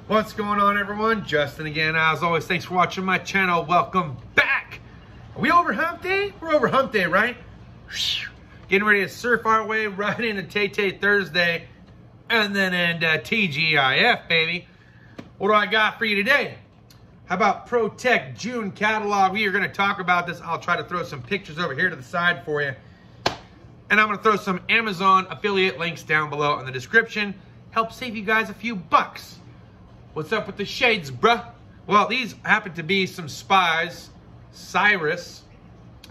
What's going on, everyone? Justin again. As always, thanks for watching my channel. Welcome back. Are we over hump day? We're over hump day, right? Getting ready to surf our way right into Tay-Tay Thursday and then end TGIF, baby. What do I got for you today? How about Protect June catalog? We are going to talk about this. I'll try to throw some pictures over here to the side for you. And I'm going to throw some Amazon affiliate links down below in the description. Help save you guys a few bucks. What's up with the shades, bruh? Well, these happen to be some Spies, Cyrus,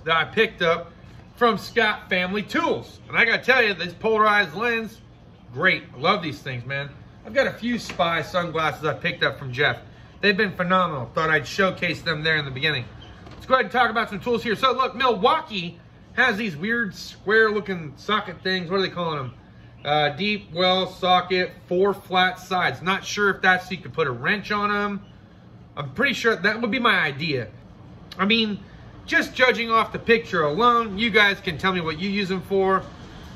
that I picked up from Scott Family Tools. And I gotta tell you, this polarized lens, great. I love these things, man. I've got a few Spy sunglasses I picked up from Jeff. They've been phenomenal. Thought I'd showcase them there in the beginning. Let's go ahead and talk about some tools here. So look, Milwaukee has these weird square looking socket things. What are they calling them? Deep well socket, 4 flat sides. Not sure if that's so you could put a wrench on them. I'm pretty sure that would be my idea. I mean, just judging off the picture alone, you guys can tell me what you use them for.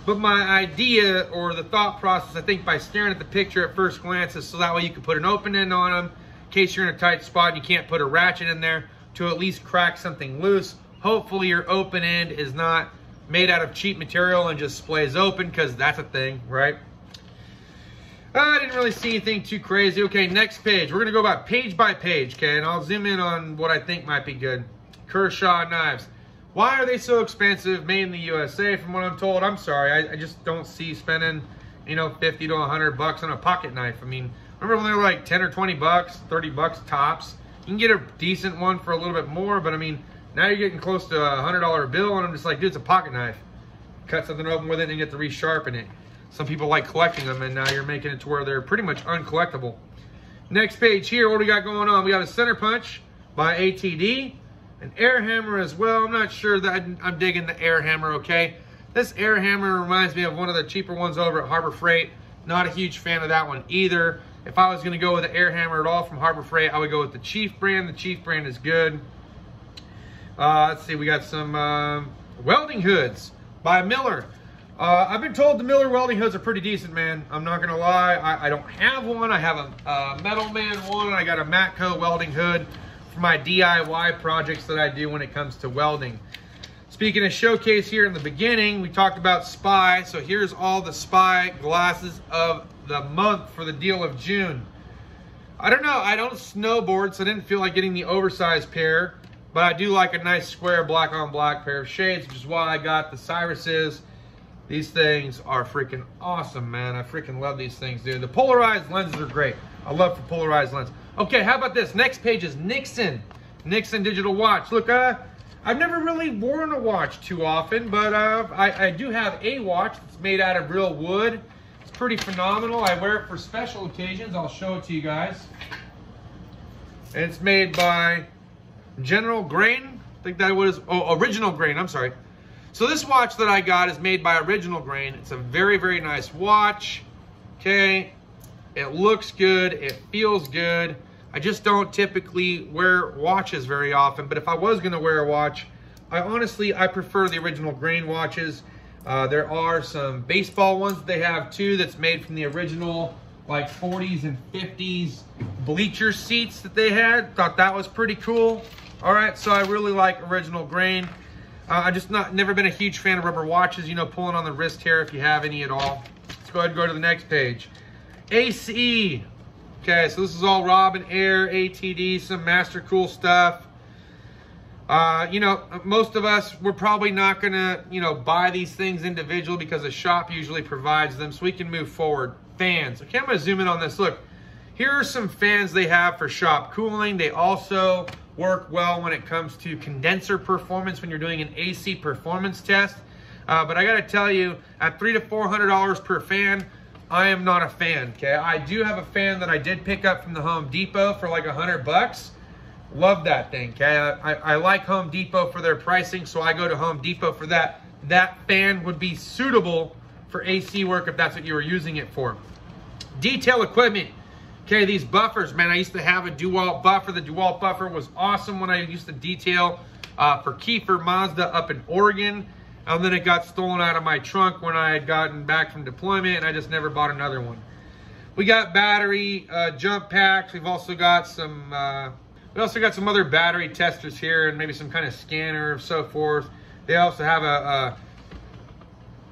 But my idea or the thought process, I think by staring at the picture at first glance, is so that way you can put an open end on them in case you're in a tight spot and you can't put a ratchet in there to at least crack something loose. Hopefully your open end is not made out of cheap material and just splays open, because that's a thing, right? I didn't really see anything too crazy. Okay, next page. We're going to go about page by page, okay? And I'll zoom in on what I think might be good. Kershaw Knives. Why are they so expensive? Made in the USA, from what I'm told. I'm sorry. I just don't see spending, you know, 50 to 100 bucks on a pocket knife. I mean, remember when they were like 10 or 20 bucks, 30 bucks tops? You can get a decent one for a little bit more, but I mean, now you're getting close to a $100 bill, and I'm just like, dude, it's a pocket knife. Cut something open with it, and you get to resharpen it. Some people like collecting them, and now you're making it to where they're pretty much uncollectible. Next page here, what do we got going on? We got a center punch by ATD, an air hammer as well. I'm not sure that I'm digging the air hammer, okay? This air hammer reminds me of one of the cheaper ones over at Harbor Freight. Not a huge fan of that one either. If I was going to go with an air hammer at all from Harbor Freight, I would go with the Chief brand. The Chief brand is good. Let's see, we got some welding hoods by Miller. I've been told the Miller welding hoods are pretty decent, man. I'm not gonna lie, I don't have one. I have a Metal Man one. I got a Matco welding hood for my DIY projects that I do when it comes to welding. Speaking of showcase here in the beginning, we talked about Spy. So here's all the Spy glasses of the month for the deal of June. I don't know, I don't snowboard, so I didn't feel like getting the oversized pair. But I do like a nice square black on black pair of shades, which is why I got the Cyruses. These things are freaking awesome, man. I freaking love these things, dude. The polarized lenses are great. I love the polarized lens. Okay, how about this? Next page is Nixon. Nixon digital watch. Look, I've never really worn a watch too often, but I do have a watch that's made out of real wood. It's pretty phenomenal. I wear it for special occasions. I'll show it to you guys. And it's made by General Grain, I think that was, Original Grain, I'm sorry. So this watch that I got is made by Original Grain. It's a very, very nice watch, okay? It looks good, it feels good. I just don't typically wear watches very often, but if I was gonna wear a watch, I prefer the Original Grain watches. There are some baseball ones that they have too that's made from the original, like 40s and 50s bleacher seats that they had. Thought that was pretty cool. All right, so I really like Original Grain. I just never been a huge fan of rubber watches, you know, pulling on the wrist hair if you have any at all. Let's go ahead and go to the next page. ACE. Okay, so this is all Robin Air, ATD, some Master Cool stuff. You know, most of us, we're probably not gonna, you know, buy these things individually because the shop usually provides them, so we can move forward. Fans. Okay, I'm gonna zoom in on this. Look, here are some fans they have for shop cooling. They also work well when it comes to condenser performance when you're doing an AC performance test. But I gotta tell you, at $300 to $400 per fan, I am not a fan, okay? I do have a fan that I did pick up from the Home Depot for like 100 bucks. Love that thing, okay? I like Home Depot for their pricing, so I go to Home Depot for that. That fan would be suitable for AC work if that's what you were using it for. Detail equipment. Okay, these buffers, man, I used to have a DEWALT buffer. The DEWALT buffer was awesome when I used to detail for Kiefer Mazda up in Oregon. And then it got stolen out of my trunk when I had gotten back from deployment, and I just never bought another one. We got battery jump packs. We've also got some other battery testers here and maybe some kind of scanner and so forth. They also have a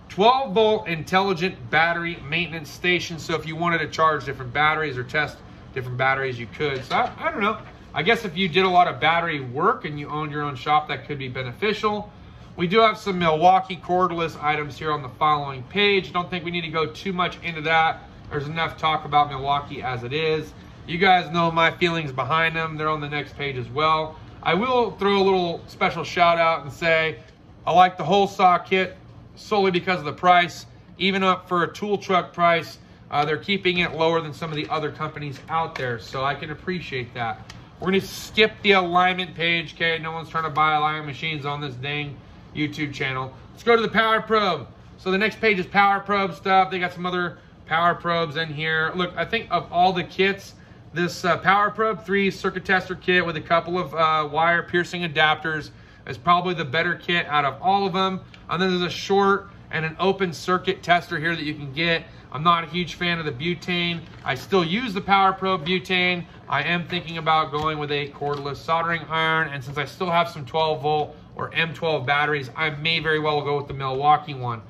12-volt intelligent battery maintenance station. So if you wanted to charge different batteries or test different batteries, you could. So I don't know. I guess if you did a lot of battery work and you owned your own shop, that could be beneficial. We do have some Milwaukee cordless items here on the following page. Don't think we need to go too much into that. There's enough talk about Milwaukee as it is. You guys know my feelings behind them. They're on the next page as well. I will throw a little special shout out and say I like the whole saw kit solely because of the price. Even up for a tool truck price, they're keeping it lower than some of the other companies out there, so I can appreciate that. We're gonna skip the alignment page, okay? No one's trying to buy alignment machines on this dang YouTube channel. Let's go to the power probe. So the next page is power probe stuff. They got some other power probes in here. Look, I think of all the kits, this power probe 3 circuit tester kit with a couple of wire piercing adapters is probably the better kit out of all of them. And then there's a short and an open circuit tester here that you can get. I'm not a huge fan of the butane. I still use the power probe butane. I am thinking about going with a cordless soldering iron, and since I still have some 12-volt or M12 batteries, I may very well go with the Milwaukee one.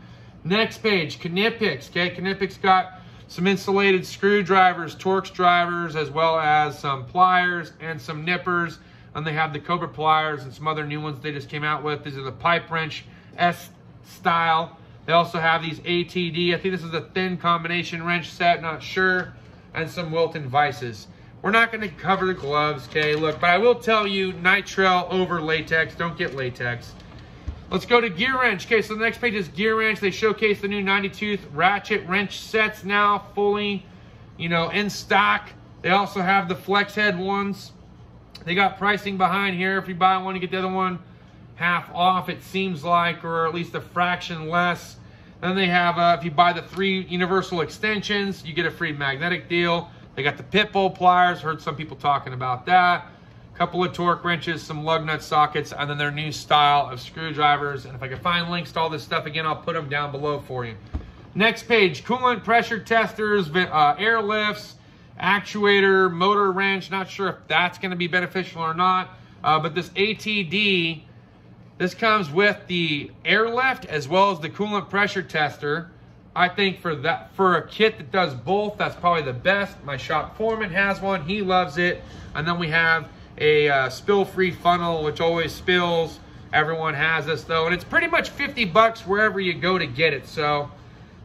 Next page, KNIPEX. Okay, KNIPEX got some insulated screwdrivers, Torx drivers, as well as some pliers and some nippers. And they have the Cobra pliers and some other new ones they just came out with. These are the pipe wrench S style. They also have these ATD. I think this is a thin combination wrench set, not sure. And some Wilton vices. We're not going to cover the gloves, okay? Look, but I will tell you, nitrile over latex. Don't get latex. Let's go to Gearwrench. Okay, so the next page is Gearwrench. They showcase the new 90-tooth ratchet wrench sets now, fully, in stock. They also have the flex head ones. They got pricing behind here. If you buy one, you get the other one half off, it seems like, or at least a fraction less. Then they have, if you buy the 3 universal extensions, you get a free magnetic deal. They got the pit bull pliers. Heard some people talking about that. A couple of torque wrenches, some lug nut sockets, and then their new style of screwdrivers. And if I can find links to all this stuff again, I'll put them down below for you. Next page, coolant pressure testers, air lifts, actuator, motor wrench. Not sure if that's going to be beneficial or not. But this ATD, this comes with the airlift as well as the coolant pressure tester. I think for a kit that does both, that's probably the best. My shop foreman has one. He loves it. And then we have a spill-free funnel, which always spills. Everyone has this, though. And it's pretty much 50 bucks wherever you go to get it. So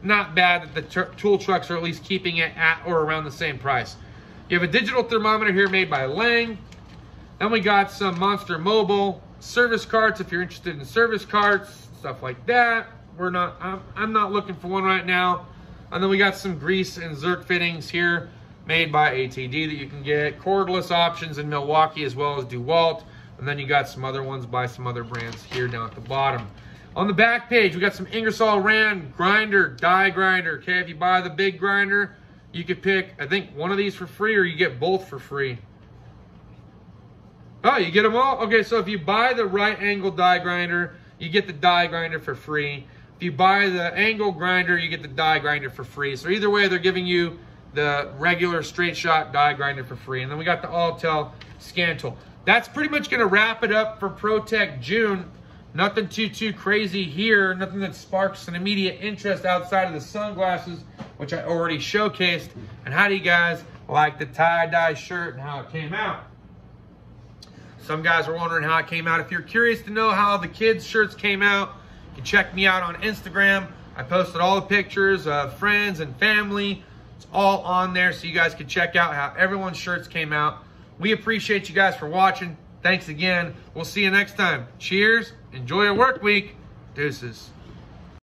not bad that the tool trucks are at least keeping it at or around the same price. You have a digital thermometer here made by Lang. Then we got some Monster Mobile service carts if you're interested in service carts, stuff like that. I'm not looking for one right now. And then we got some grease and Zerk fittings here made by ATD that you can get. Cordless options in Milwaukee as well as DEWALT. And then you got some other ones by some other brands here down at the bottom. On the back page, we got some Ingersoll Rand grinder, die grinder. Okay, if you buy the big grinder, you could pick, I think, one of these for free, or you get both for free. Oh, you get them all? Okay, so if you buy the right angle die grinder, you get the die grinder for free. If you buy the angle grinder, you get the die grinder for free. So either way, they're giving you the regular straight shot die grinder for free. And then we got the Autel scan tool. That's pretty much going to wrap it up for ProTech June. Nothing too crazy here. Nothing that sparks an immediate interest outside of the sunglasses, which I already showcased. And how do you guys like the tie-dye shirt and how it came out? Some guys are wondering how it came out. If you're curious to know how the kids' shirts came out, you can check me out on Instagram. I posted all the pictures of friends and family. It's all on there so you guys can check out how everyone's shirts came out. We appreciate you guys for watching. Thanks again. We'll see you next time. Cheers. Enjoy your work week. Deuces.